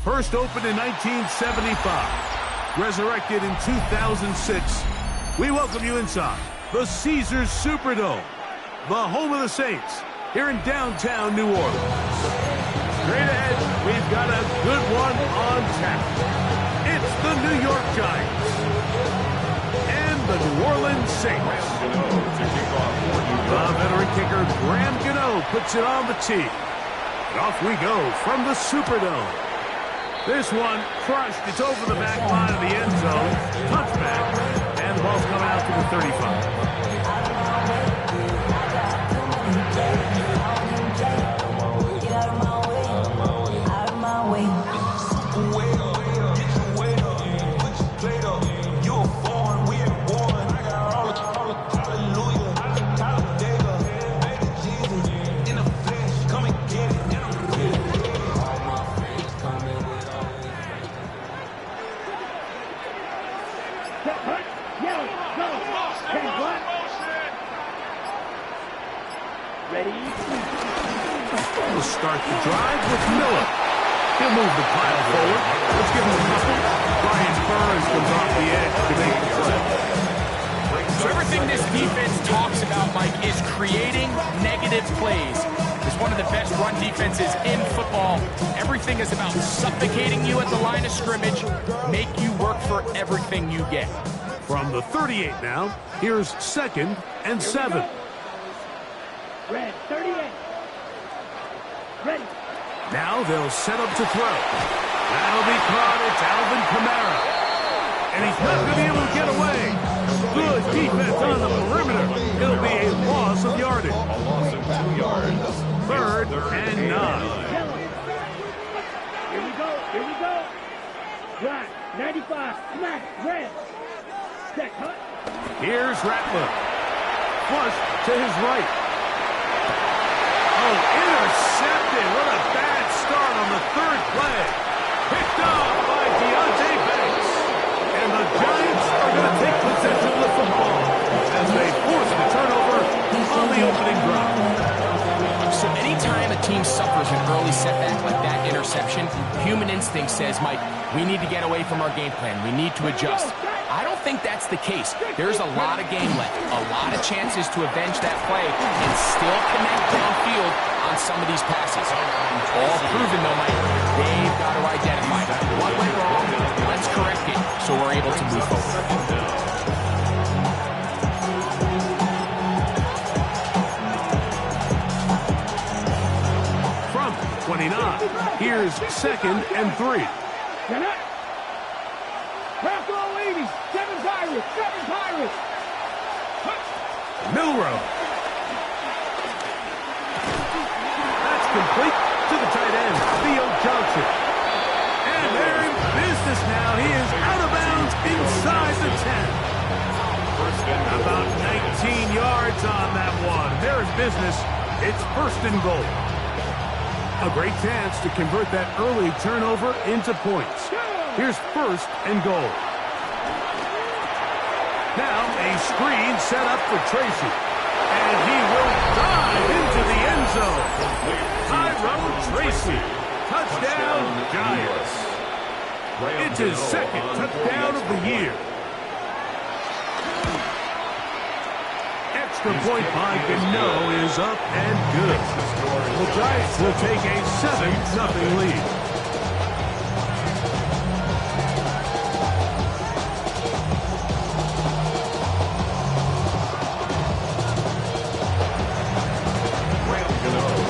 First opened in 1975, resurrected in 2006. We welcome you inside the Caesars Superdome, the home of the Saints, here in downtown New Orleans. Straight ahead, we've got a good one on tap. It's the New York Giants and the New Orleans Saints. The veteran kicker Graham Gano puts it on the tee. And off we go from the Superdome. This one crushed. It's over the back line of the end zone. Touchback. And the ball's coming out to the 35. We'll start the drive with Miller. He'll move the pile forward. Let's give him a couple. Brian Burns comes off the edge to make the play. So everything this defense talks about, Mike, is creating negative plays. It's one of the best run defenses in football. Everything is about suffocating you at the line of scrimmage, make you work for everything you get. From the 38 now, here's 2nd and 7. Red, 38. Ready. Now they'll set up to throw. That'll be caught. It's Alvin Kamara. And he's not going to be able to get away. Good defense on the perimeter. It'll be a loss of yardage. A loss of 2 yards. 3rd and 9. Here we go. Here we go. Right. 95. Smack. Red. Set. Cut. Here's Rattler. Flush to his right. Oh, intercepted. What a bad start on the 3rd play. Picked off by Deontay Banks. And the Giants are going to take possession of the football as they force the turnover on the opening drive. So anytime a team suffers an early setback like that interception, human instinct says, Mike, we need to get away from our game plan. We need to adjust. I don't think that's the case. There's a lot of game left, a lot of chances to avenge that play and still connect downfield on some of these passes. All proven, though, Mike, they've got to identify what went wrong, let's correct it so we're able to move forward. From 29, here's 2nd and 3. Seven Pirates. Milrow. That's complete to the tight end, Theo Johnson. And they're in business now. He is out of bounds inside the 10. About 19 yards on that one. There is business. It's 1st and goal. A great chance to convert that early turnover into points. Here's 1st and goal. Now a screen set up for Tracy. And he will dive into the end zone. Tyrone Tracy. Touchdown, Giants. It's his 2nd touchdown of the year. Extra point by Gano is up and good. The Giants will take a 7-0 lead.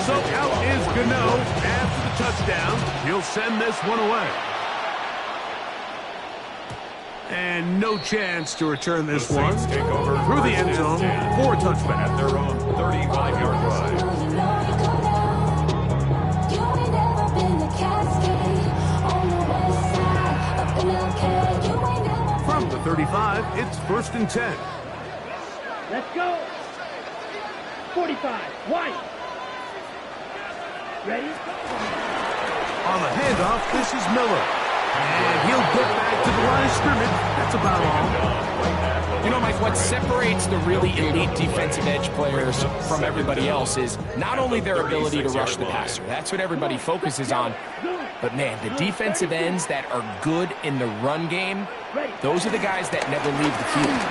So out is Gano after the touchdown. He'll send this one away. And no chance to return this one through the end zone for a touchback. At their own 35-yard line. From the 35, it's 1st and 10. Let's go. 45. White. Ready? On the handoff, this is Miller. And he'll get back to the line of scrimmage. That's about all. You know, Mike, what separates the really elite defensive edge players from everybody else is not only their ability to rush the passer. That's what everybody focuses on. But, man, the defensive ends that are good in the run game, those are the guys that never leave the field.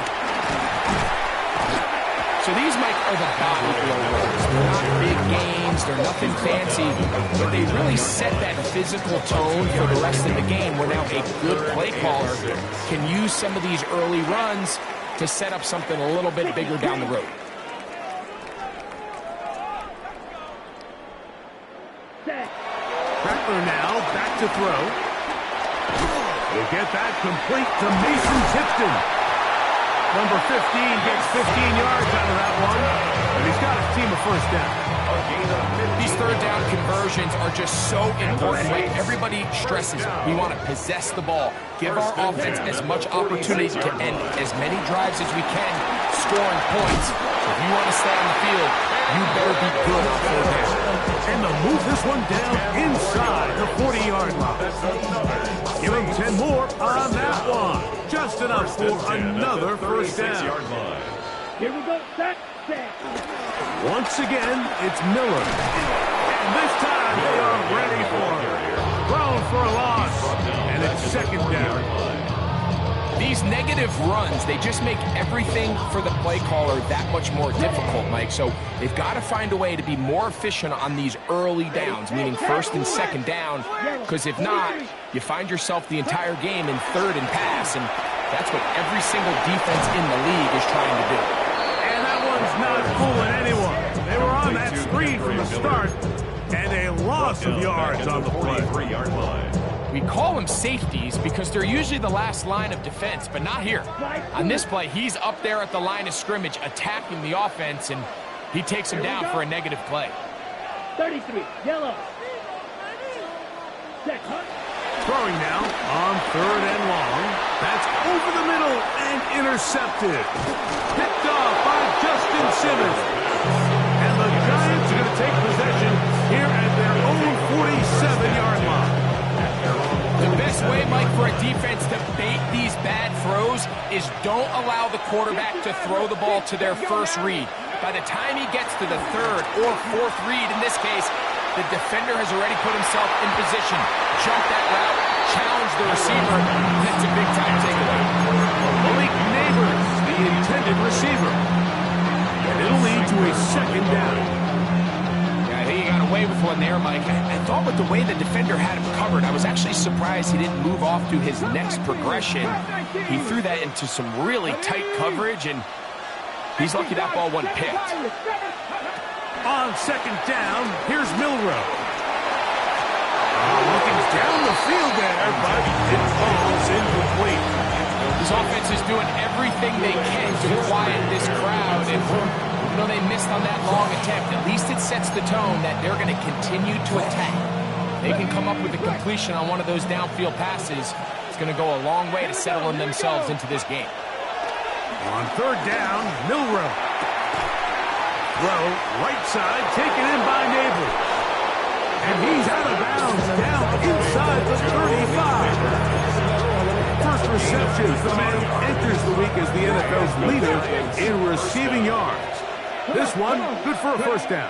So these, Mike, are the body blow runs. They're not big gains, they're nothing fancy, but they really set that physical tone for the rest of the game where now a good play caller can use some of these early runs to set up something a little bit bigger down the road. Rattler now back to throw. They get that complete to Mason Tipton. Number 15 gets 15 yards out of that one, and he's got a team of first down. These third down conversions are just so important. Like everybody stresses, we want to possess the ball, give our offense as much opportunity to end as many drives as we can, scoring points. So if you want to stay on the field, you better be good on third down. And they'll move this one down inside the 40-yard line. Give him 10 more on that one. Just enough for another first down. Here we go, set. Once again, it's Miller. And this time they are ready for him. Thrown for a loss. And it's second down. These negative runs, they just make everything for the play caller that much more difficult, Mike. So they've got to find a way to be more efficient on these early downs, meaning first and second down, because if not, you find yourself the entire game in third and pass, and that's what every single defense in the league is trying to do. And that one's not fooling anyone. They were on that screen from the start, and a loss of yards on the play. We call them safeties because they're usually the last line of defense, but not here. On this play, he's up there at the line of scrimmage attacking the offense, and he takes him down for a negative play. 33, yellow. Set, hunt. Throwing now on third and long. That's over the middle and intercepted. Picked off by Justin Simmons. And the Giants are going to take possession here at their own 47-yard line. The best way, Mike, for a defense to bait these bad throws is don't allow the quarterback to throw the ball to their first read. By the time he gets to the third or fourth read, in this case, the defender has already put himself in position. Jump that route, challenge the receiver. That's a big-time takeaway. Malik Neighbors, the intended receiver. And it'll lead to a second down. I think he got away with one there, Mike. I thought with the way the defender had him covered, I was actually surprised he didn't move off to his next progression. He threw that into some really tight coverage, and he's lucky that ball wasn't picked. On second down, here's Milrow. Looking down the field there, but it falls incomplete. This offense is doing everything they can to quiet this crowd, and even though they missed on that long attempt, at least it sets the tone that they're going to continue to attack. They can come up with a completion on one of those downfield passes. It's going to go a long way to settling themselves into this game. On third down, Milrow. Throw, right side, taken in by Neighbors. And he's out of bounds, down inside the 35. First reception for the man who enters the week as the NFL's leader in receiving yards. This one, good for a first down.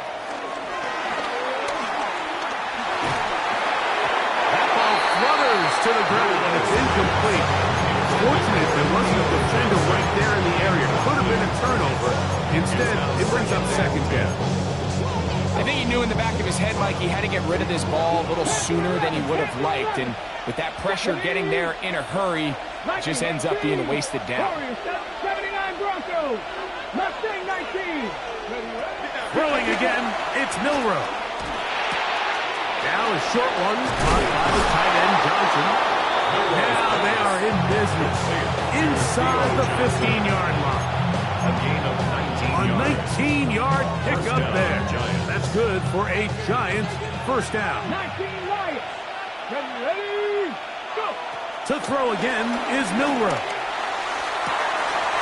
That ball flutters to the ground, and it's incomplete. Fortunate there wasn't a defender right there in the area. Could have been a turnover. Instead, it brings up second down. I think he knew in the back of his head, Mike, he had to get rid of this ball a little sooner than he would have liked. And with that pressure getting there in a hurry, it just ends up being a wasted down. 79 Broncos. Mustang 19. Throwing again, it's Milrow. Now a short one caught by the tight end Johnson. Now they are in business inside the 15-yard line. A 19-yard pickup there. That's good for a Giants first down. 19 right. Ready, go. To throw again is Milrow.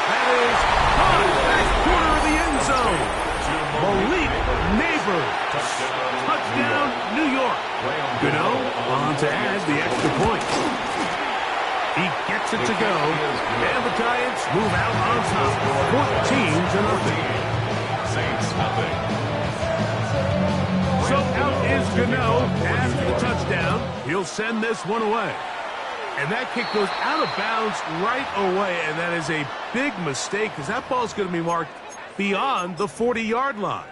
That is caught back corner of the end zone. Malik Neighbors. Touchdown, New York. Gano on to add the extra point. He gets it to go, and the Giants move out on top, 14-0. Saints nothing. So out is Gano after the touchdown. He'll send this one away. And that kick goes out of bounds right away, and that is a big mistake because that ball is going to be marked beyond the 40-yard line.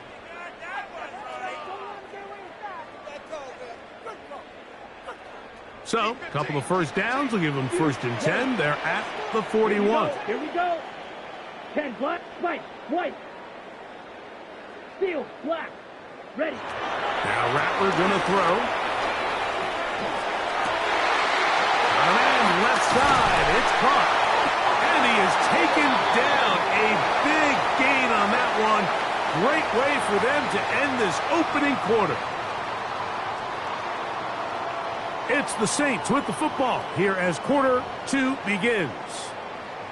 So, a couple of first downs will give them 1st and 10. They're at the 41. Here we go. 10 black, white, white. Steel, black. Ready. Now Rattler going to throw. And left side, it's caught. And he is taken down. A big gain on that one. Great way for them to end this opening quarter. It's the Saints with the football here as quarter 2 begins.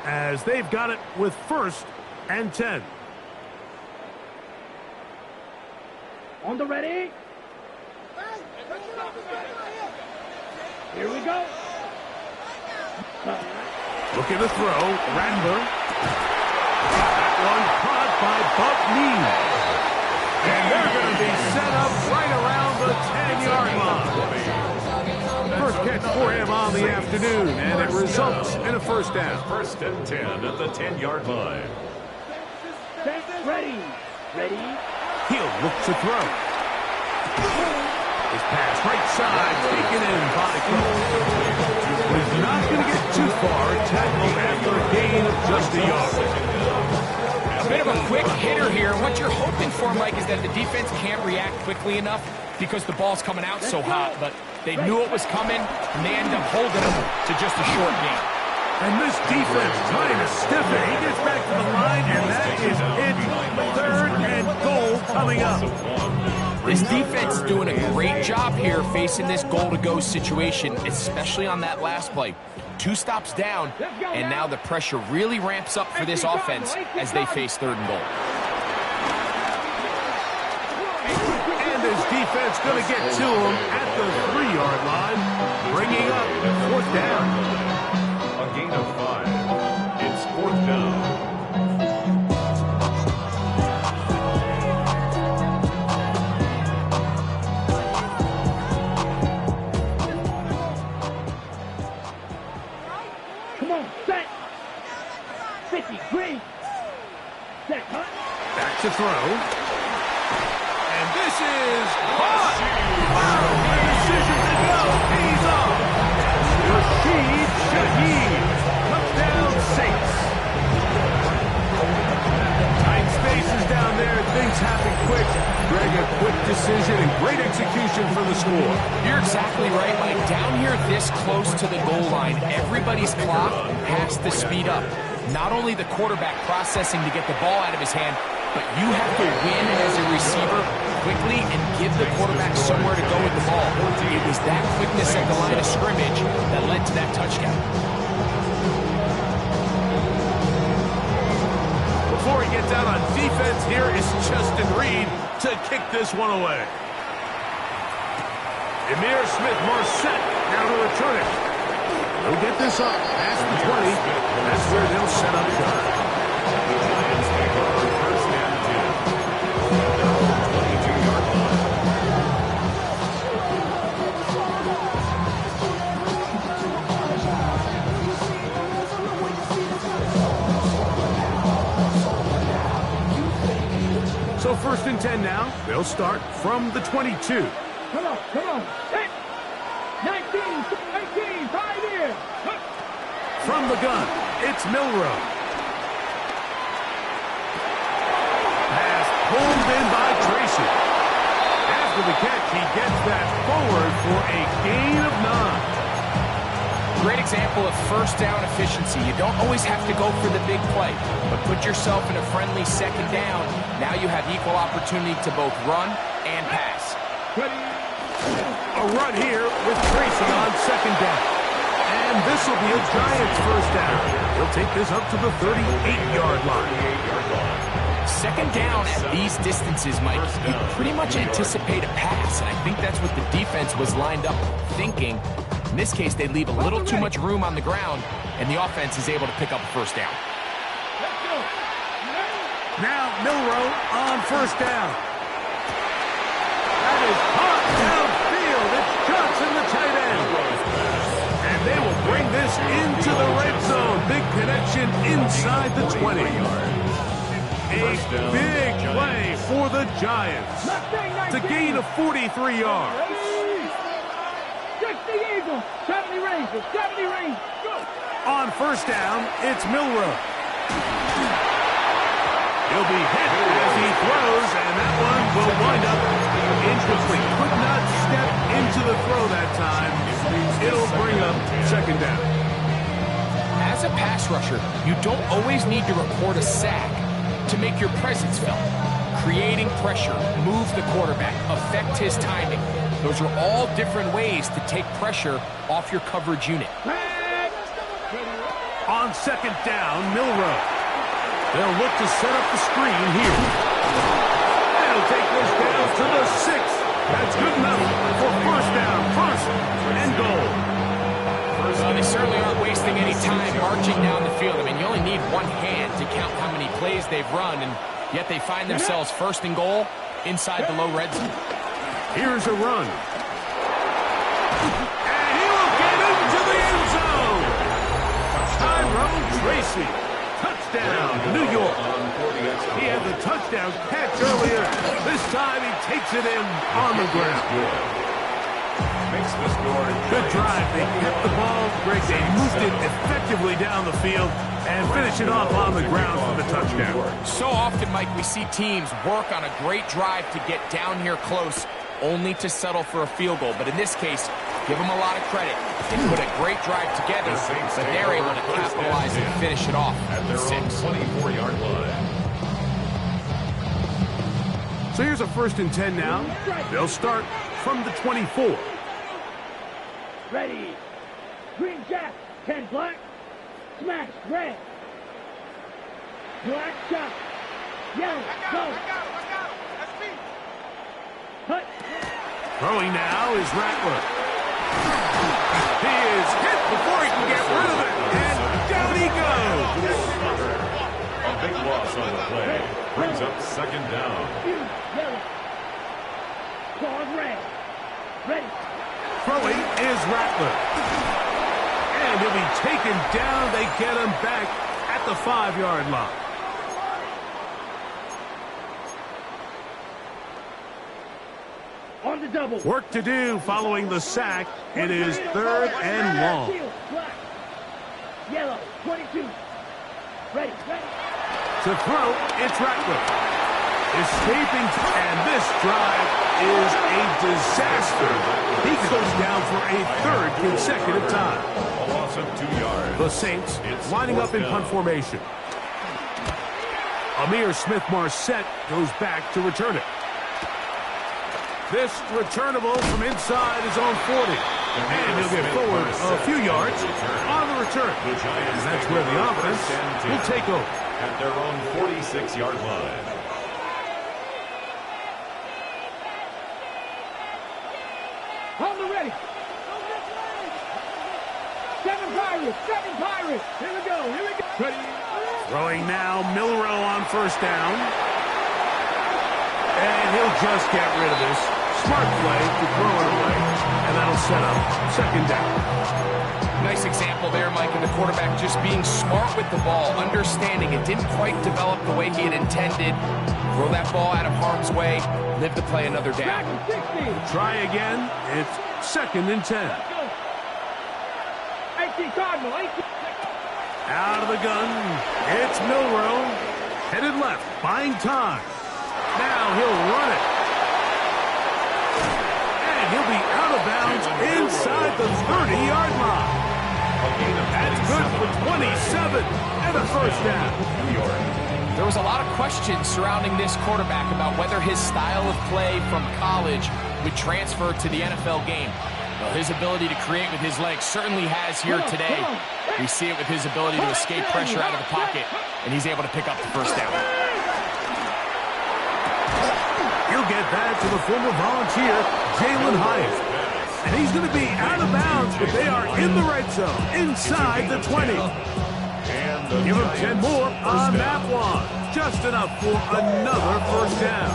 As they've got it with 1st and 10. On the ready. Here we go. Looking to throw. Rattler. That one caught by Buck Knee. And they're going to be set up right around the 10-yard line. First catch for him on the afternoon, and it results in a 1st down. 1st and 10 at the 10-yard line. Ready. Ready. He'll look to throw. His pass right side, taken in by Cook. He's not going to get too far. Tackled after a gain of just a yard. A bit of a quick hitter here. What you're hoping for, Mike, is that the defense can't react quickly enough because the ball's coming out so hot. But they knew it was coming, and they end up holding them to just a short gain. And this defense trying to stiff it. He gets back to the line, and that is it. 3rd and goal coming up. This defense is doing a great job here facing this goal-to-go situation, especially on that last play. 2 stops down, and now the pressure really ramps up for this offense as they face 3rd and goal. And this defense going to get to him at the 3-yard line, bringing up 4th down. A gain of 5. It's 4th down. Come on, set. 50, green. Set, cut. Back to throw. And this is caught. The decision to go pays off. Rashid Shaheed. Touchdown Saints. Tight spaces down there. Things happen quick. Greg, a quick decision and great execution for the score. You're exactly right, Mike. Down here this close to the goal line, everybody's clock has to speed up. Not only the quarterback processing to get the ball out of his hand, but you have to win as a receiver quickly and give the quarterback somewhere to go with the ball. It was that quickness at the line of scrimmage that led to that touchdown. Before he gets out on defense, here is Justin Reed to kick this one away. Emir Smith-Marset now to return it. They'll get this up past the 20. That's where they'll set up shop. Giants take over 1st and 10. 22-yard line. So 1st and 10 now. They'll start from the 22. Come on, come on. Set. 19, 5 here. From the gun, it's Milrow. Pass pulled in by Tracy. After the catch, he gets that forward for a gain of 9. Great example of 1st down efficiency. You don't always have to go for the big play, but put yourself in a friendly 2nd down. Now you have equal opportunity to both run and pass. A run here with Tracy on 2nd down. And this will be a Giants 1st down. He'll take this up to the 38-yard line. 2nd down at these distances, Mike, you pretty much anticipate a pass, and I think that's what the defense was lined up thinking. In this case, they leave a little too much room on the ground, and the offense is able to pick up a first down. Now Milroe on first down. That is hot downfield. It's Johnson, the tight end. And they will bring this into the red zone. Big connection inside the 20. A big play for the Giants. It's a gain of 43 yards. 60 Eagles, 70 Rangers, 70 Rangers, go! On first down, it's Milroe. He'll be hit as he throws, and that one will wind up incomplete. Could not step into the throw that time. It'll bring up second down. As a pass rusher, you don't always need to record a sack to make your presence felt. Creating pressure, move the quarterback, affect his timing. Those are all different ways to take pressure off your coverage unit. On second down, Milroe. They'll look to set up the screen here. They'll take this down to the 6. That's good enough for first down, first and goal. Well, they certainly aren't wasting any time marching down the field. I mean, you only need one hand to count how many plays they've run, and yet they find themselves first and goal inside the low red zone. Here's a run. And he will get into the end zone. Tyrone Tracy. Touchdown, New York. He had the touchdown catch earlier. This time he takes it in on the ground. Good drive. They kept the ball. Greg, they moved it effectively down the field and finish it off on the ground for the touchdown. So often, Mike, we see teams work on a great drive to get down here close, only to settle for a field goal. But in this case, give them a lot of credit. They put a great drive together, but they're able to capitalize and finish it off at their own 24-yard line. So here's a 1st and 10 now. They'll start from the 24. Ready. Green jack, 10 black. Smash, red. Black shot. Yellow, go. Hut. Throwing now is Rattler. He is hit before he can get rid of it. And down he goes. A big loss on the play. Brings up second down. Yellow. Pause red. Ready. Throwing is Rattler. And he'll be taken down. They get him back at the 5-yard line. On the double. Work to do following the sack. It is 3rd and long. Black. Yellow, 22. Ready, ready. To throw, it's Rattler. Escaping, and this drive is a disaster. He goes down for a 3rd consecutive time. A loss of 2 yards. The Saints lining up in punt formation. Amir Smith-Marset goes back to return it. This returnable from inside his own 40. And he'll get forward a few yards on the return. And that's where the offense will take over. At their own 46-yard line. On the ready. 7 Pirates, 7 Pirates. Here we go, here we go. Ready. Throwing now, Milroe on first down. And he'll just get rid of this. Smart play to throw it away. And that'll set up second down. Nice example there, Mike, of the quarterback just being smart with the ball, understanding it didn't quite develop the way he had intended. Throw that ball out of harm's way, live to play another down. Try again. It's 2nd and 10. 18 Cardinal, 18. Out of the gun. It's Milroe. Headed left, buying time. Now he'll run it. And he'll be out of bounds inside the 30-yard line. That's good for 27 and a first down. There was a lot of questions surrounding this quarterback about whether his style of play from college would transfer to the NFL game. Well, his ability to create with his legs certainly has here today. We see it with his ability to escape pressure out of the pocket, and he's able to pick up the first down. He'll get that to the former volunteer, Jalen Hyatt. And he's going to be out of bounds, but they are in the red zone, inside the 20. Give him 10 more on that one. Just enough for another first down.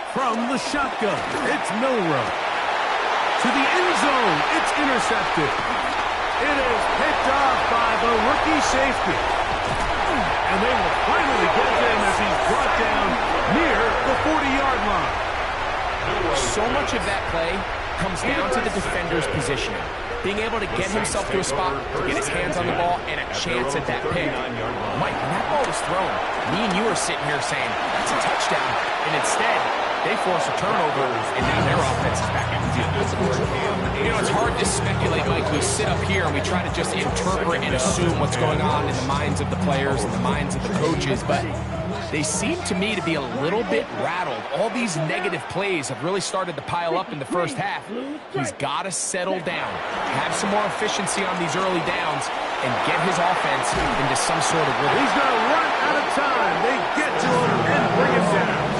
From the shotgun, it's Milroe. To the end zone, it's intercepted. It is picked off by the rookie safety. And they will finally get him as he's brought down near the 40-yard line. So much of that play comes down to the defender's positioning. Being able to get himself to a spot, to get his hands on the ball, and a chance at that pick. Mike, when that ball was thrown, me and you are sitting here saying, that's a touchdown. And instead, they force a turnover, and now their offense is back in the field. You know, it's hard to speculate, Mike. We sit up here and we try to just interpret and assume what's going on in the minds of the players and the minds of the coaches, but they seem to me to be a little bit rattled. All these negative plays have really started to pile up in the first half. He's got to settle down, have some more efficiency on these early downs, and get his offense into some sort of rhythm. He's going to run out of time. They get to him and bring him down.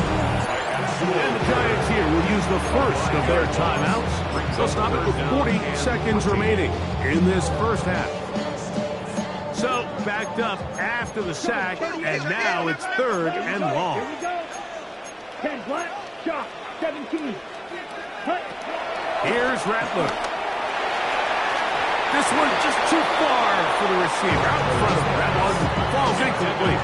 And the Giants here will use the first of their timeouts. They'll stop it with 40 seconds remaining in this first half. So, backed up after the sack, and now it's 3rd and long. Here we go. 10 black, shot, 17. Cut. Here's Rattler. This one just too far for the receiver. Out in front of him. That one falls incomplete.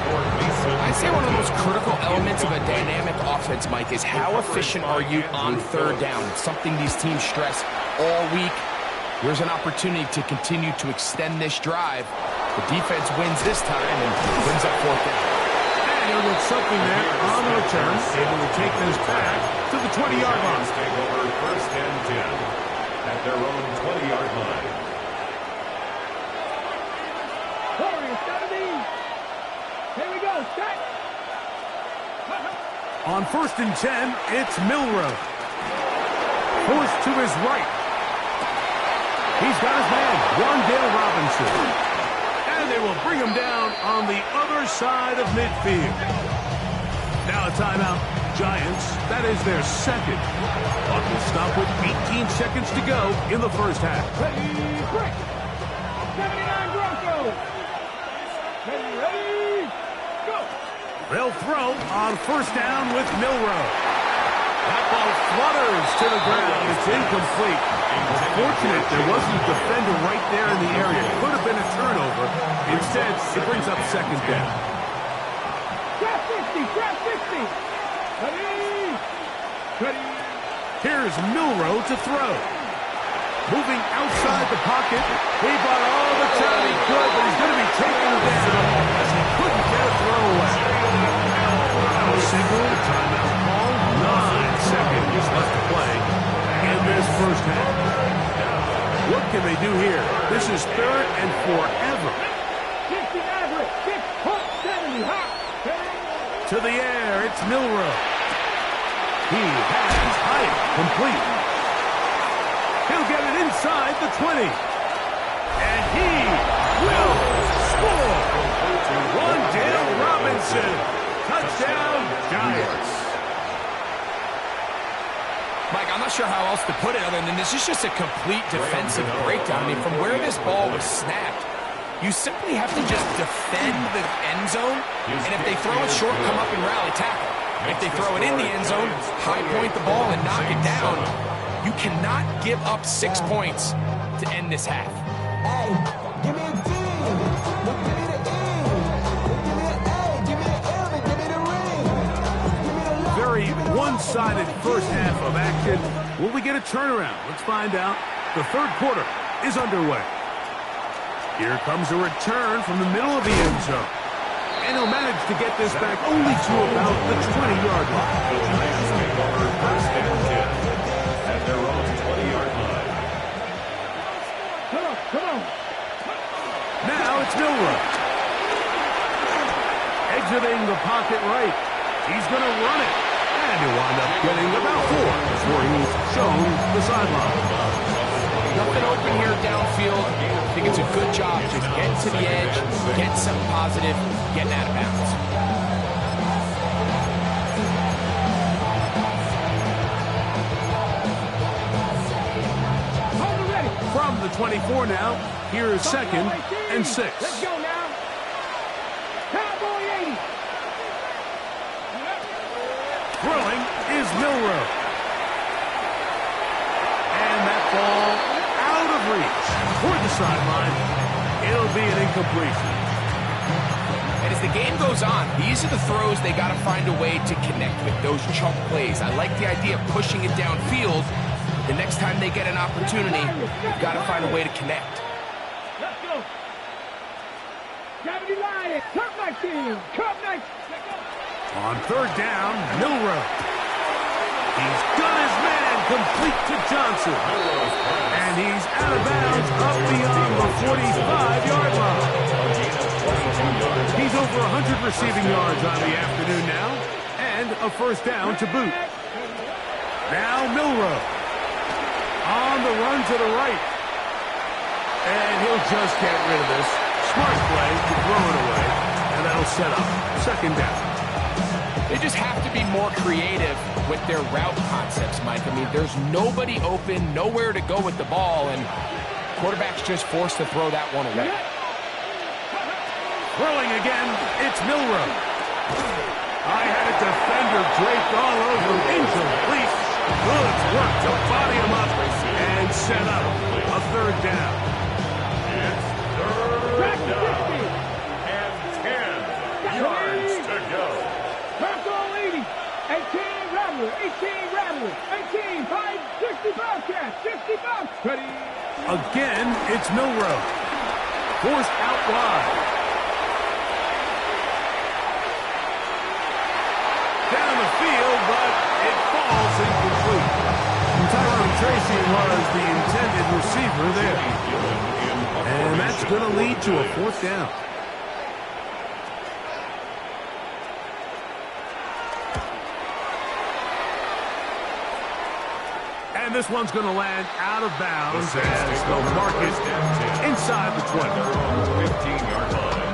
I'd say one of the most critical elements of a dynamic offense, Mike, is how efficient are you on 3rd down? It's something these teams stress all week. Here's an opportunity to continue to extend this drive. The defense wins this time and brings up 4th down. And he'll get something there on the return. Able to take this back to the 20-yard line. Take over 1st and 10 at their own 20-yard line. Here we go, set. On 1st and 10, it's Milroe. Forced to his right. He's got his man, Wandale Robinson. And they will bring him down on the other side of midfield. Now a timeout. Giants, that is their 2nd. Clock will stop with 18 seconds to go in the first half. Ready, break. 79 Broncos. Ready, go. They'll throw on 1st down with Milroe. That ball flutters to the ground. It's incomplete. Unfortunate there wasn't a defender right there in the area. It could have been a turnover. Instead, it brings up 2nd down. Grab 50, grab 50. Ready. Here's Milroe to throw. Moving outside the pocket. He bought all the time he could, but he's going to be taken down as he couldn't get a throw away. Now a signal, timeout call. 9 seconds left to play in this first half. What can they do here? This is 3rd and forever. 60 average, 6.70 hot. To the air, it's Milroe. He has height complete. He'll get it inside the 20. And he will score. Wandale Robinson. Touchdown, Giants. Mike, I'm not sure how else to put it other than this is just a complete defensive breakdown. I mean, from where this ball was snapped, you simply have to just defend the end zone, and if they throw it short, come up and rally tackle. If they throw it in the end zone, high point the ball and knock it down. You cannot give up 6 points to end this half. Hey, give me a D. Look, give me the E. Give me an A. Give me an M. And give me the ring. Give me the love. Very one-sided first half of action. Will we get a turnaround? Let's find out. The 3rd quarter is underway. Here comes a return from the middle of the end zone. And he'll manage to get this back only to about the 20-yard line. The Giants take over 1st and 10 at their own 20-yard line. Come on. Now it's Milroe. Exiting the pocket right. He's going to run it. And he'll wind up getting about 4 before he's shown the sideline. Nothing open here downfield. think it's a good job just getting to the edge, getting something positive, getting out of bounds. From the 24 now, here is 2nd and 6. Let's go now. Cowboy 80. Throwing is Milroe. And that ball out of reach. Toward the sideline, it'll be an incompletion. And as the game goes on, these are the throws they got to find a way to connect with, those chunk plays. I like the idea of pushing it downfield. The next time they get an opportunity, you've got to find a way to connect. Let's go. Gravity line. Cup 19. Cup 19. On 3rd down, Milroe. He's got his man complete to Johnson. And he's out of bounds up beyond the 45-yard line. He's over 100 receiving yards on the afternoon now, and a 1st down to boot. Now Milroe on the run to the right. And he'll just get rid of this. Smart play to throw it away, and that'll set up 2nd down. They just have to be more creative with their route concepts, Mike. I mean, there's nobody open, nowhere to go with the ball, and quarterback's just forced to throw that one away. Throwing again, it's Milroe. I had a defender draped all over him. Incomplete. Good work to body him up and set up a 3rd down. It's 3rd down. And 10 yards to go. Bronco 80. 18 Rattler. 18 Rattler. 18 5 60 Bobcat. 60 Bobcat. Ready. Again, it's Milroe. Forced out wide. Down the field, but it falls incomplete. Tyrone Tracy was the intended receiver there. And that's going to lead to a 4th down. And this one's going to land out of bounds as they'll mark it inside the 20. 15-yard line.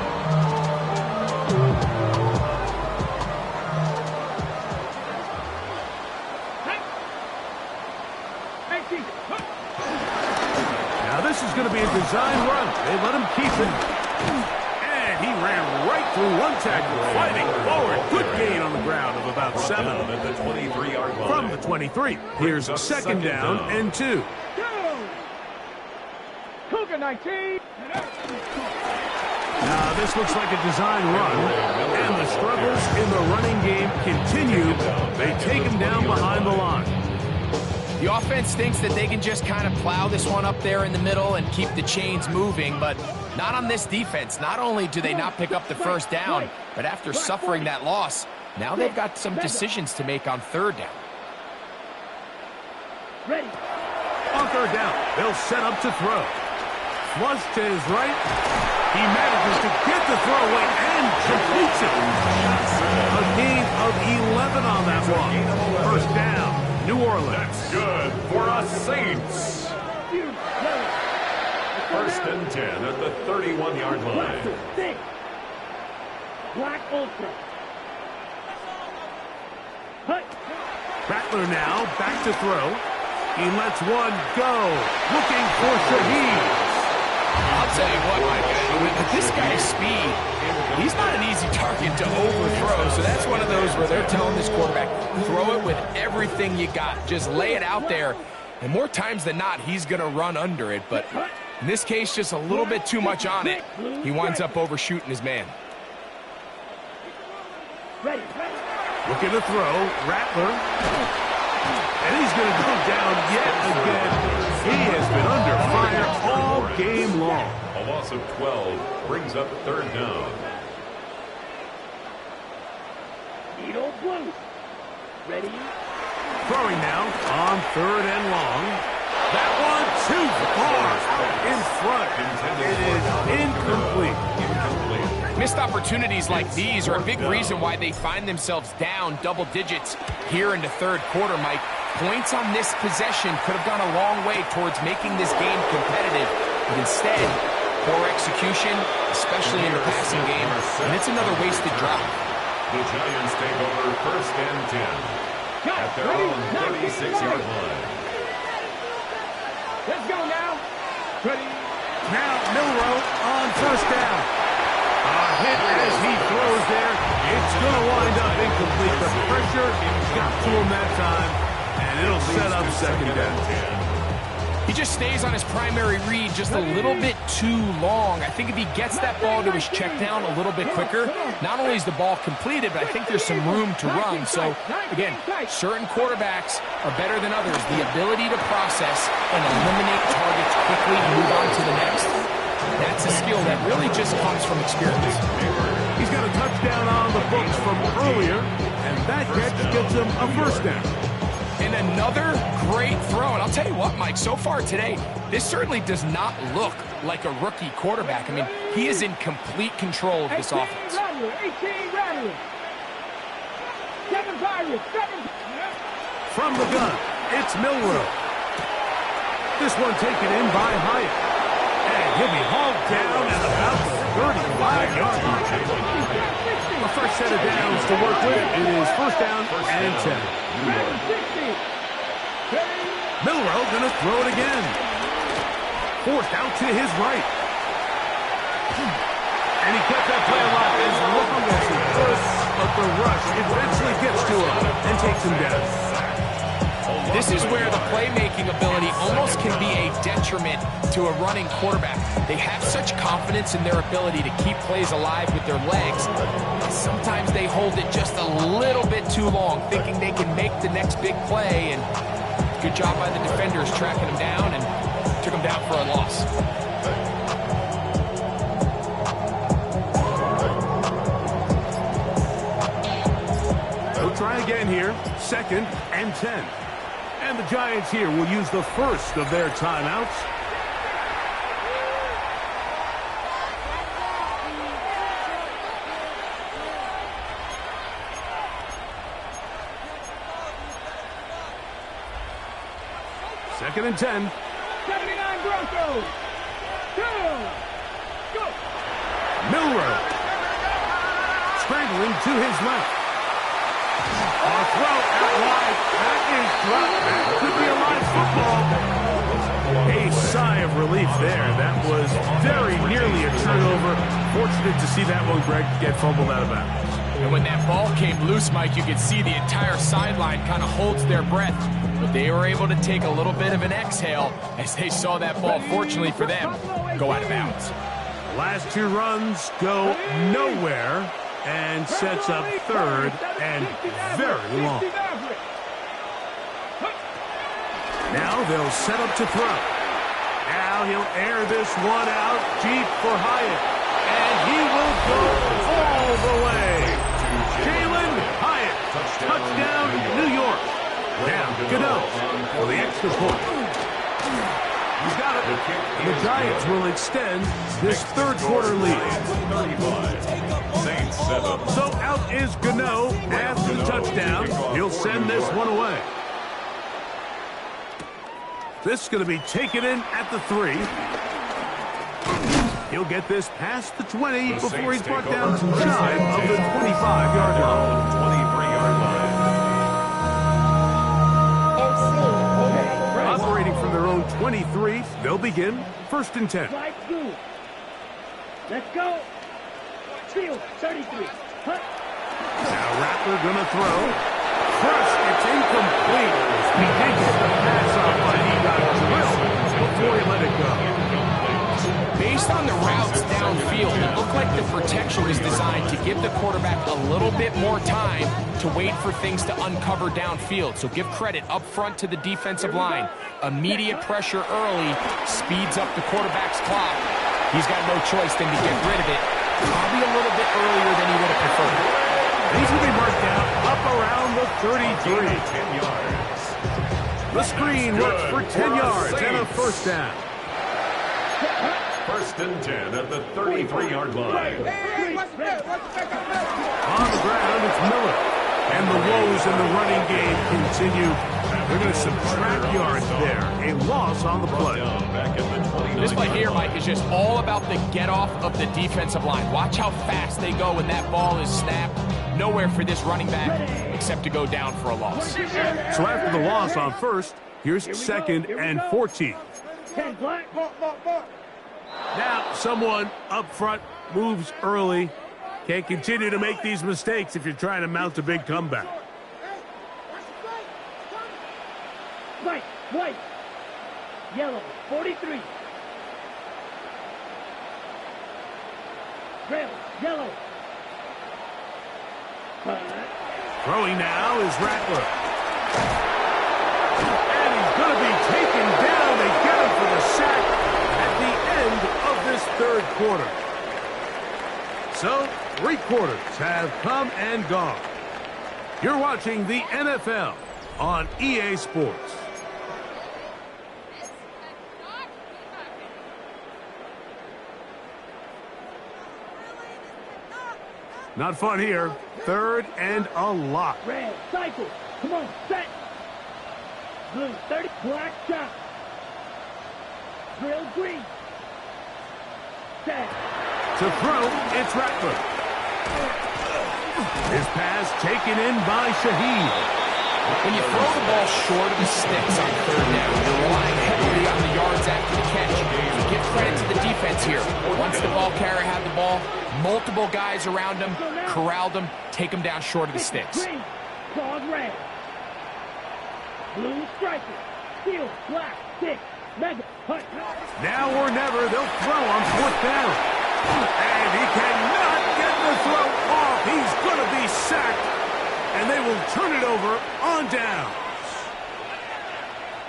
Now this is going to be a design run. They let him keep it. And he ran right through one tackle, fighting forward. Good gain on the ground of about 7. At the 23-yard line. From the 23, here's a 2nd down and 2. Go. Cougar 19. Now this looks like a design run. And the struggles in the running game continue. They take him down behind the line. The offense thinks that they can just kind of plow this one up there in the middle and keep the chains moving, but not on this defense. Not only do they not pick up the 1st down, but after suffering that loss, now they've got some decisions to make on 3rd down. Ready. On 3rd down, they'll set up to throw. Flush to his right. He manages to get the throw away and completes it. A gain of 11 on that one. 1st down. New Orleans. That's good for us Saints. 1st and 10 at the 31-yard line. Black Ultra. Rattler now back to throw. He lets one go. Looking for Shaheed. I'll tell you what, Mike, with this guy's speed, he's not an easy target to overthrow. So that's one of those where they're telling this quarterback, throw it with everything you got. Just lay it out there. And more times than not, he's going to run under it. But in this case, just a little bit too much on it. He winds up overshooting his man. Ready. Looking to throw. Rattler. And he's going to go down yet again. He has been under fire all game long. A loss of 12 brings up 3rd down. Needle blue. Ready. Throwing now on 3rd and long. That one too far out in front. It is incomplete. Missed opportunities like these are a big reason why they find themselves down double digits here in the 3rd quarter, Mike. Points on this possession could have gone a long way towards making this game competitive, but instead, Poor execution, especially in the passing game, and it's another wasted drive. The Giants take over 1st and 10 at their own 36-yard line. Let's go now. Ready. Now Milroe on 1st down. A hit as he throws there. It's going to wind up incomplete. The pressure got to him that time, and it'll set up 2nd down. He just stays on his primary read just a little bit too long. I think if he gets that ball to his check down a little bit quicker, not only is the ball completed, but I think there's some room to run. So, again, certain quarterbacks are better than others. The ability to process and eliminate targets quickly and move on to the next. That's a skill that really just comes from experience. He's got a touchdown on the books from earlier, and that catch gets him a 1st down. And another great throw. And I'll tell you what, Mike, so far today, this certainly does not look like a rookie quarterback. I mean, he is in complete control of this offense. 18 Rattler. 7 Pirates. 7. From the gun, it's Milroe. This one taken in by Hyatt. And he'll be hauled down at about the 35-yard line. The first set of downs to work with. It is 1st down and 10. Milroe going to throw it again. Forced out to his right. And he kept that play alive as long as he could. But the rush eventually gets to him and takes him down. This is where the playmaking ability almost can be a detriment to a running quarterback. They have such confidence in their ability to keep plays alive with their legs. Sometimes they hold it just a little bit too long, thinking they can make the next big play. And good job by the defenders tracking him down and took him down for a loss. They'll try again here. 2nd and 10. And the Giants here will use the first of their timeouts. Second and 10. 79 Broncos. 2. Go. Milroe. Scrambling to his left. A throw out wide. That is dropped. That could be a live football. A sigh of relief there. That was very nearly a turnover. Fortunate to see that one, Greg, get fumbled out of bounds. And when that ball came loose, Mike, you could see the entire sideline kind of holds their breath. But they were able to take a little bit of an exhale as they saw that ball, fortunately for them, go out of bounds. The last 2 runs go nowhere and sets up 3rd and very long. Now they'll set up to throw. Now he'll air this one out deep for Hyatt. And he will go all the way. Jalen Hyatt, touchdown, New York. Now, Gano for the extra point. He's got it. And the Giants will extend this 3rd quarter lead. 35. Saints 7. So out is Gano after the touchdown. He'll send this one away. This is going to be taken in at the 3. He'll get this past the 20 before he's brought down shy of the 25-yard line. 23-yard line. Operating from their own 23, they'll begin 1st and 10. Strike 2. Let's go. Field 33. Hunt. Now Rattler going to throw. First, it's incomplete. He did get the pass off, but he got drilled before he let it go. Based on the routes downfield, it looked like the protection was designed to give the quarterback a little bit more time to wait for things to uncover downfield. So give credit up front to the defensive line. Immediate pressure early speeds up the quarterback's clock. He's got no choice than to get rid of it, probably a little bit earlier than he would have preferred. He's going to be marked down up around the 33. 10 yards. The screen works for 10 yards and a 1st down. 1st and 10 at the 33-yard line. On the ground, it's Miller. And the woes in the running game continue. They're going to subtract yards there. A loss on the play. Back at the 29. This play here, Mike, is just all about the get-off of the defensive line. Watch how fast they go when that ball is snapped. Nowhere for this running back except to go down for a loss. So after the loss on first, here's second and 14. Now someone up front moves early. Can't continue to make these mistakes if you're trying to mount a big comeback. White. Yellow. 43. Red. Yellow. Throwing now is Rattler. And he's going to be taken down. They get him for the sack at the end of this third quarter. So, 3 quarters have come and gone. You're watching the NFL on EA Sports. Not fun here. Third and a lot. Red, cycle. Come on, set. Blue, 30. Black, shot. Drill, green. Set. To throw, it's Rattler. His pass taken in by Shaheed. When you throw the ball short of the sticks on third down, you're relying heavily on the yards after the catch. You give credit to the defense here. Once the ball carrier had the ball, multiple guys around him, corralled him, take him down short of the sticks. Green, dog red. Blue, striker. Steel, black, stick, mega, hut. Now or never, they'll throw on fourth down. And he cannot get the throw off. He's going to be sacked. And they will turn it over on downs.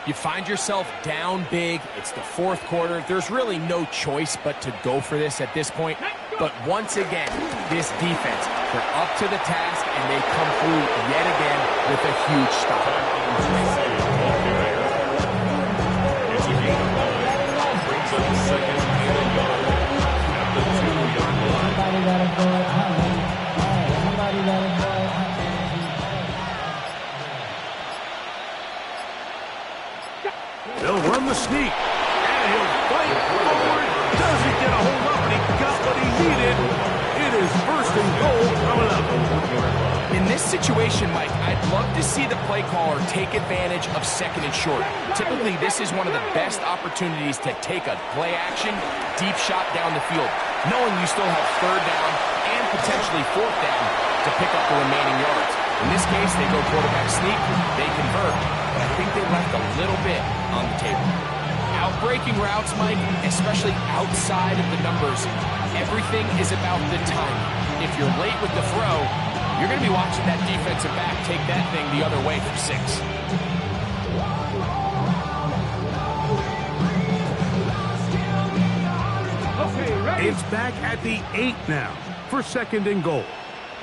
You find yourself down big. It's the fourth quarter. There's really no choice but to go for this at this point. But once again, this defense, they're up to the task, and they come through yet again with a huge stop. They'll run the sneak, and he'll fight forward. Doesn't get a hold up, and he got what he needed. It is first and goal coming up. In this situation, Mike, I'd love to see the play caller take advantage of second and short. Typically, this is one of the best opportunities to take a play action, deep shot down the field, knowing you still have third down and potentially fourth down to pick up the remaining yards. In this case, they go quarterback sneak, they convert, but I think they left a little bit on the table. Outbreaking routes, Mike, especially outside of the numbers, everything is about the timing. If you're late with the throw, you're going to be watching that defensive back take that thing the other way for 6. Okay, ready. It's back at the 8 now for second and goal.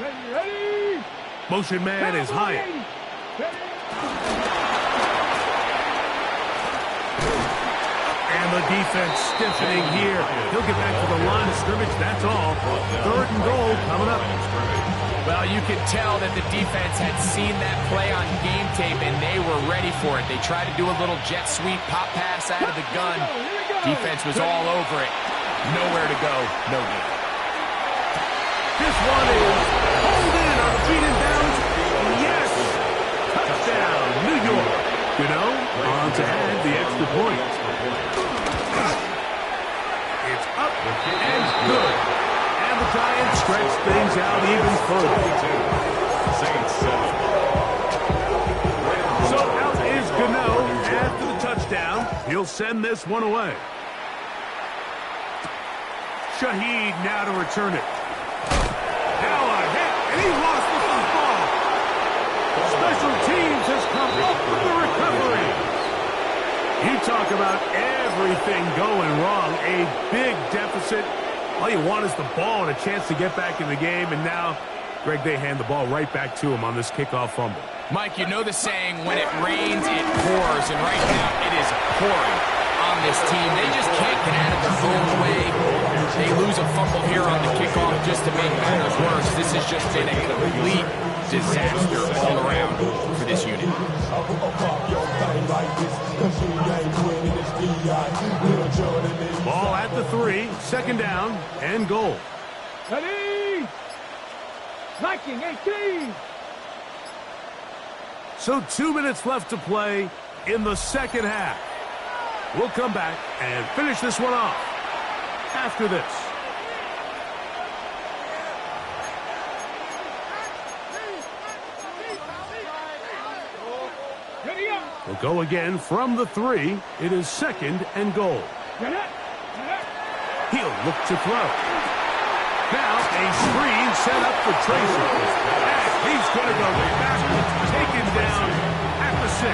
Ready. Motion man is Hyatt. And the defense stiffening here. He'll get back to the line of scrimmage, that's all. Third and goal coming up. Well, you could tell that the defense had seen that play on game tape, and they were ready for it. They tried to do a little jet sweep pop pass out of the gun. Defense was all over it. Nowhere to go, no game. This one is pulled in on the feet and bounds. Yes! Touchdown, New York. You know, on to add the extra point. It's up and good. And the Giants stretch things out even further. So out is Gano after the touchdown. He'll send this one away. Shaheed now to return it. Now a hit, and he lost the football. Special teams has come up with the recovery. You talk about everything going wrong. A big deficit. All you want is the ball and a chance to get back in the game, and now, Greg, they hand the ball right back to him on this kickoff fumble. Mike, you know the saying, when it rains, it pours, and right now it is pouring on this team. They just can't get out of their own way. They lose a fumble here on the kickoff just to make matters worse. This has just been a complete disaster all around for this unit. second down and goal. Ready? Viking 18. So 2 minutes left to play in the second half. We'll come back and finish this one off after this. We'll go again from the 3. It is second and goal. He'll look to throw. Now a screen set up for Tracy. And he's going to go backwards, taken down at the 6.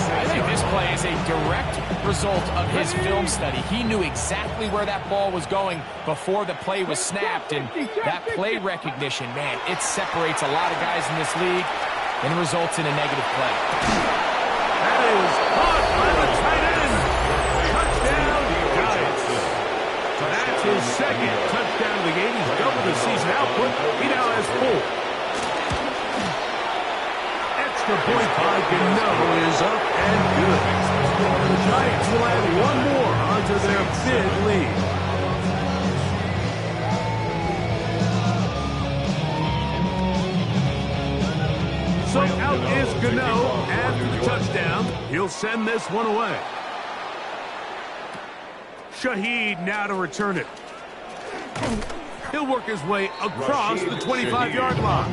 I think this play is a direct result of his film study. He knew exactly where that ball was going before the play was snapped, and that play recognition, man, it separates a lot of guys in this league and results in a negative play. That is caught by the tight end. Touchdown, Giants. That's his second touchdown of the game. He's doubled the season output. He now has 4. Extra point by Gano is up and good. The Giants will add one more onto their big lead. So out is Gano after the touchdown. He'll send this one away. Shaheed now to return it. He'll work his way across the 25-yard line.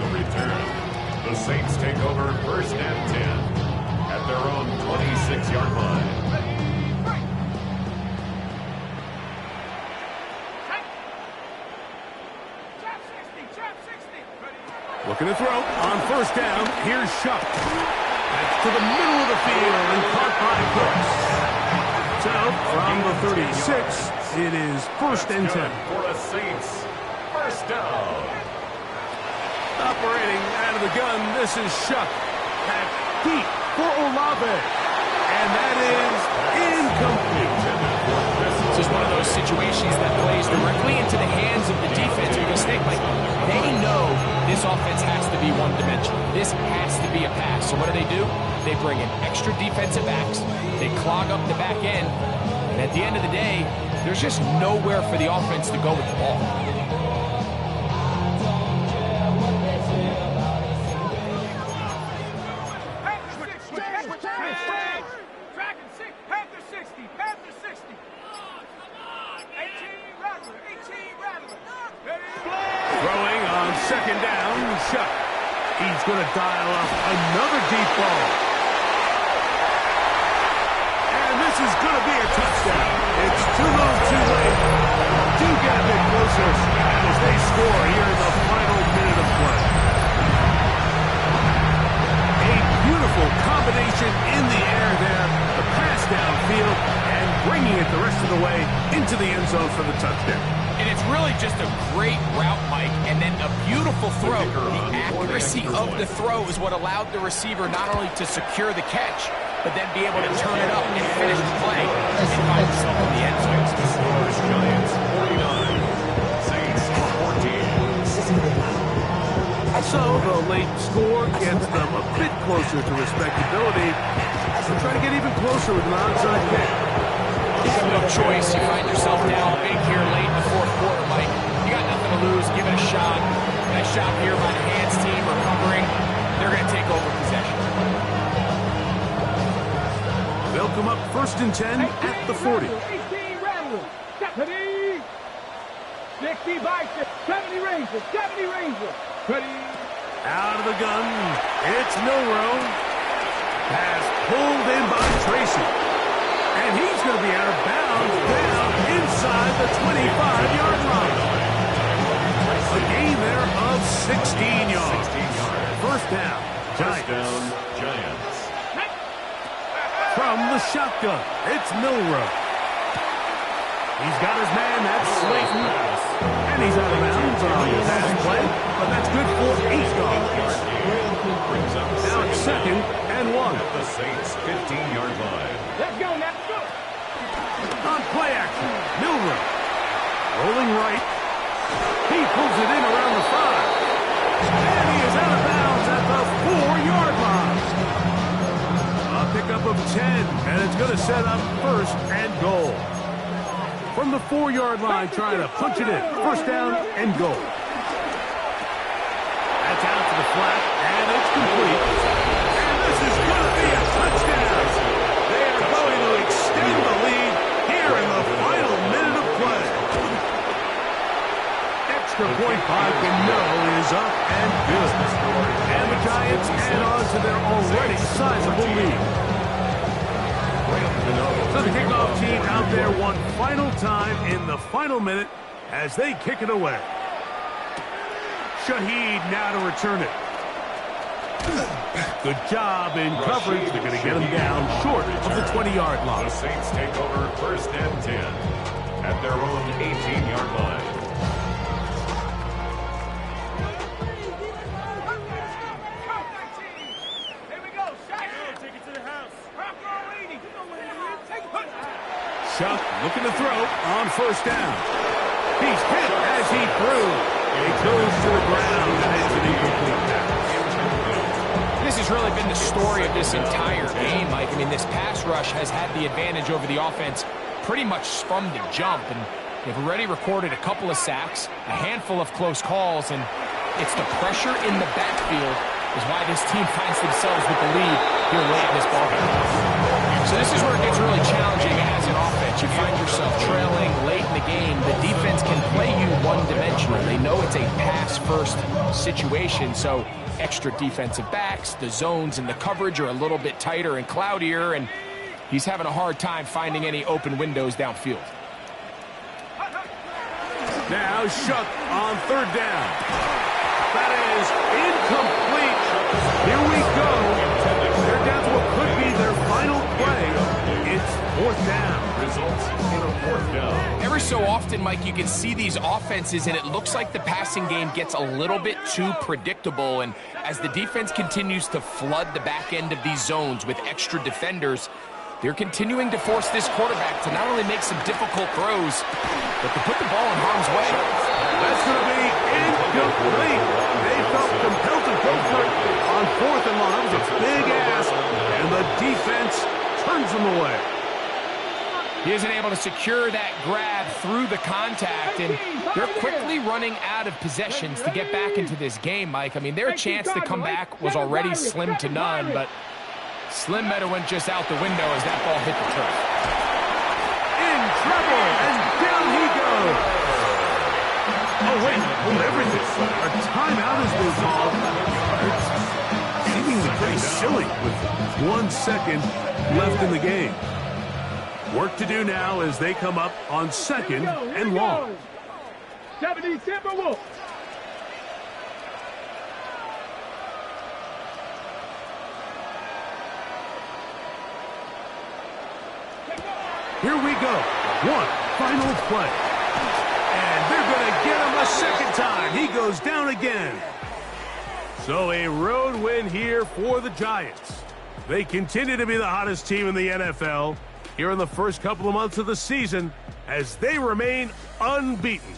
The Saints take over first and 10 at their own 26-yard line. Looking to throw on first down. Here's Shuck. That's to the middle of the field and caught by Cooks. So from the 36, it is first and 10. For the Saints, first down. Operating out of the gun, this is Shuck. That's deep for Olave. And that is incomplete. This is one of those situations that plays directly into the hands of the defense because they know this offense has to be one-dimensional. This has to be a pass. So what do? They bring in extra defensive backs. They clog up the back end. And at the end of the day, there's just nowhere for the offense to go with the ball. Throwing on second down, Shuck. He's going to dial up another deep ball. And this is going to be a touchdown. It's too little too late. Do get a bit closer as they score here in the final minute of play. A beautiful combination in the air there. The pass downfield and bringing it the rest of the way into the end zone for the touchdown. And it's really just a great route, Mike, and then a beautiful throw. The accuracy of the throw is what allowed the receiver not only to secure the catch, but then be able to turn it up and finish the play and find himself in the end zone. Giants 49, Saints 14. So the late score gets them a bit closer to respectability. So try to get even closer with an onside kick. You have no choice. You find yourself down big here late in the fourth quarter, Mike. You got nothing to lose. Give it a shot. That shot here by the hands team recovering. They're going to take over possession. They'll come up first and 10 at the 40. 18 Rattler. 70. 60 Bison. 70 Ranger. 70 Ranger. 20. Out of the gun. It's Milrow. Pass pulled in by Tracy. And he's going to be out of bounds down inside the 25-yard line. A gain there of 16 yards. First down, Giants. From the shotgun, it's Milrow. He's got his man, that's Slayton. And he's out of bounds on the pass play, but that's good for 8 yards. Now it's second and 1. At the Saints 15-yard line. Let's go now. On play action, Milrow. Rolling right. He pulls it in around the 5. And he is out of bounds at the 4-yard line. A pickup of 10, and it's going to set up first and goal. from the 4-yard line, trying to punch it in. First down and goal. That's out to the flat, and it's complete. And this is going to be a touchdown. They are going to extend the lead here in the final minute of play. Extra point by Gano is up and good. And the Giants add on to their already sizable lead. So the kickoff team out there one final time in the final minute as they kick it away. Shaheed now to return it. Good job in coverage. They're going to get him down short of the 20-yard line. The Saints take over first and 10 at their own 18-yard line. Chuck looking to throw on first down. He's hit as he threw. He goes to the ground, and it's an incomplete pass. This has really been the story of this entire game, Mike. I mean, this pass rush has had the advantage over the offense pretty much from the jump, and they've already recorded a couple of sacks, a handful of close calls, and it's the pressure in the backfield is why this team finds themselves with the lead here late in this ballgame. So this is where it gets really challenging as an offense. You find yourself trailing late in the game. The defense can play you one-dimensional. They know it's a pass-first situation, so extra defensive backs, the zones and the coverage are a little bit tighter and cloudier, and he's having a hard time finding any open windows downfield. Now Shuck on third down. That is incomplete. Here we go. They're down to what could be their final play. It's fourth down. Results in a fourth down. Every so often, Mike, you can see these offenses, and it looks like the passing game gets a little bit too predictable. And as the defense continues to flood the back end of these zones with extra defenders, they're continuing to force this quarterback to not only make some difficult throws, but to put the ball in harm's way. That's going to be incomplete. They felt compelled to go for it on fourth and long. That was a big ask, and the defense turns them away. He isn't able to secure that grab through the contact, and they're quickly running out of possessions to get back into this game, Mike. I mean, their chance to come back was already slim to none, but Slim might have went just out the window as that ball hit the turf. In trouble, and down he goes. Oh, wait, hold everything. A timeout has been called. It's seemingly pretty silly with 1 second left in the game. Work to do now as they come up on second and long. 70 Timberwolves. Here we go. One final play. And they're going to get him a second time. He goes down again. So a road win here for the Giants. They continue to be the hottest team in the NFL here in the first couple of months of the season as they remain unbeaten.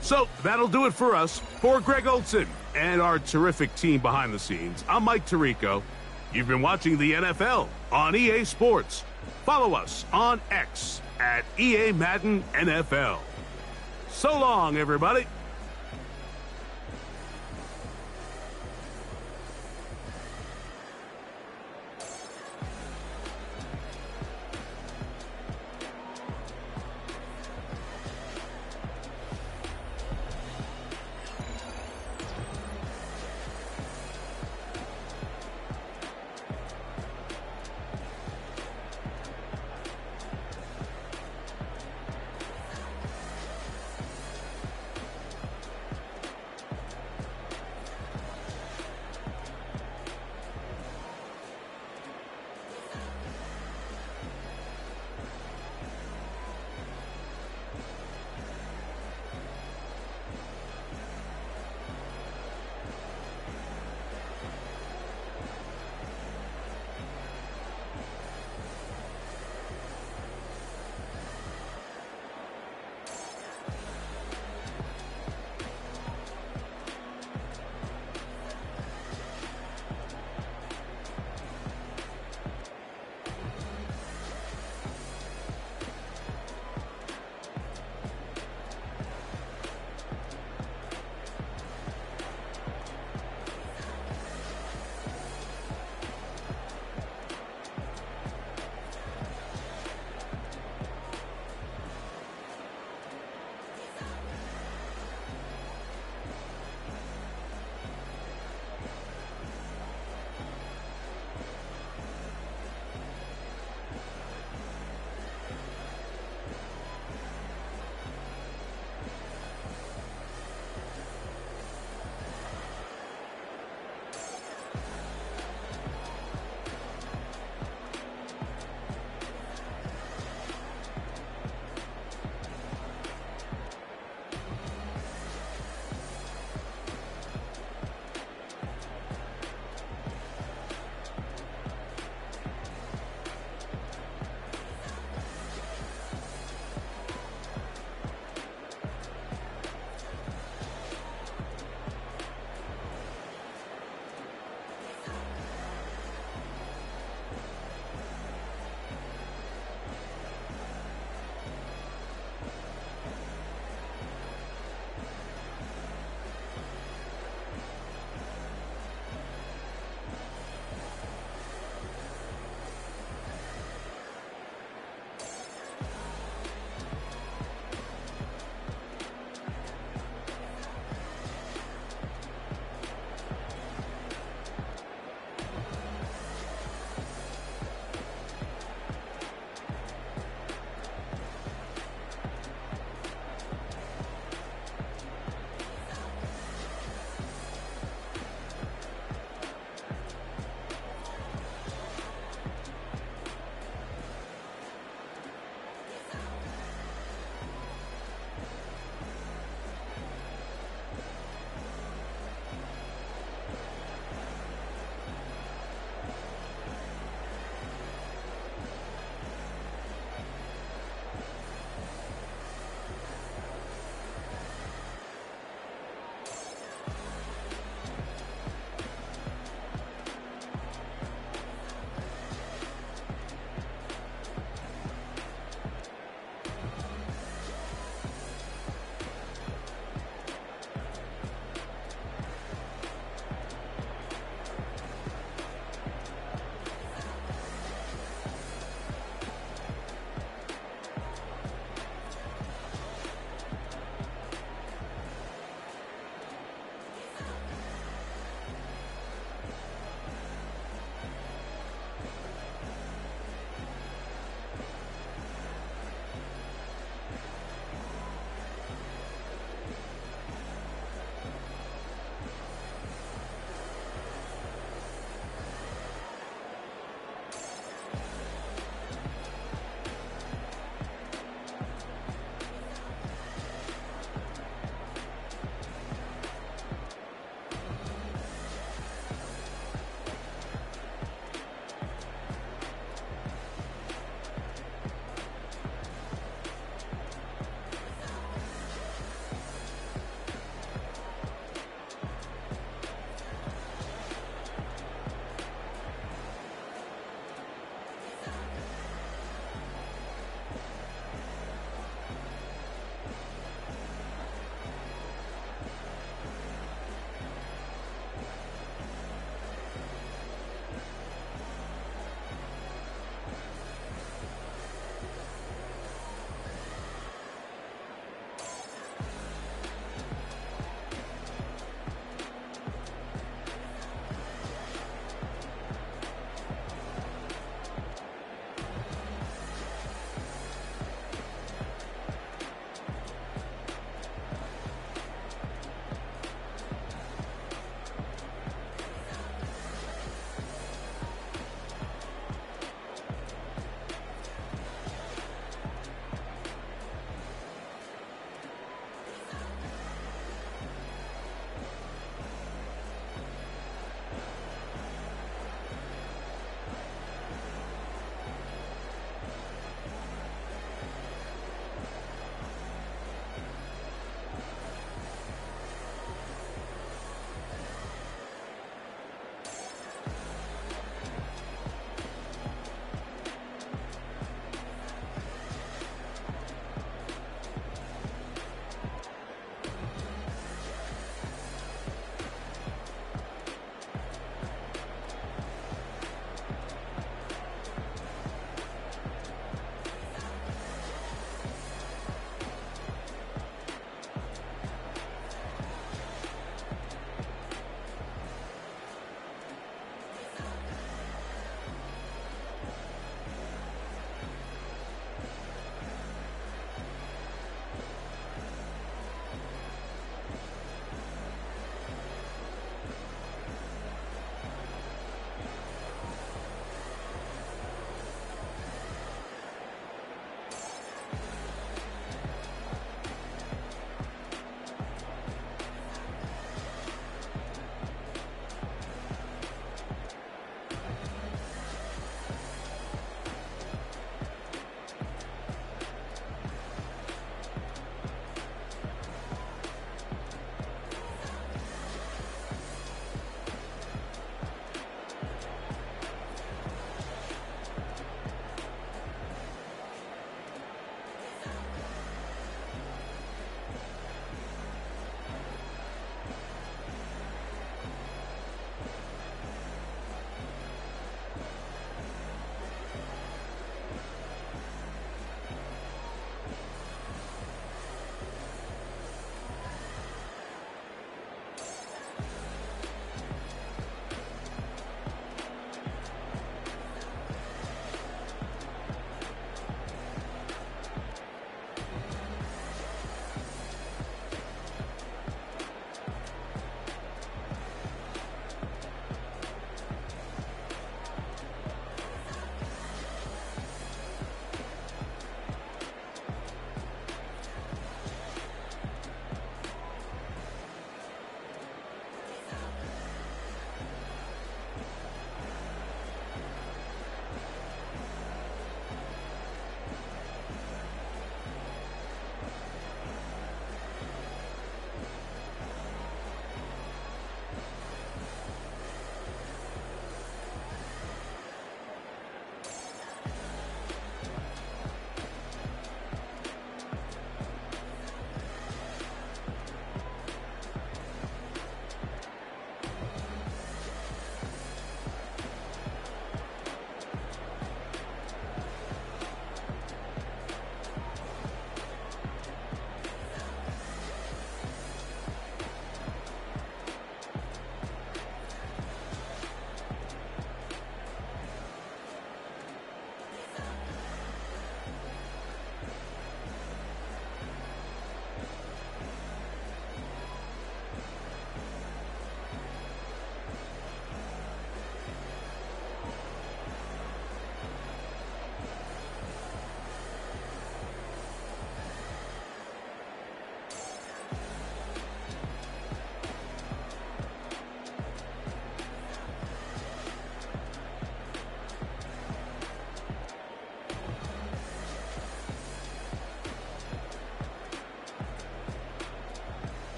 So that'll do it for us. For Greg Olson and our terrific team behind the scenes, I'm Mike Tirico. You've been watching the NFL on EA Sports. Follow us on X at EA Madden NFL. So long, everybody.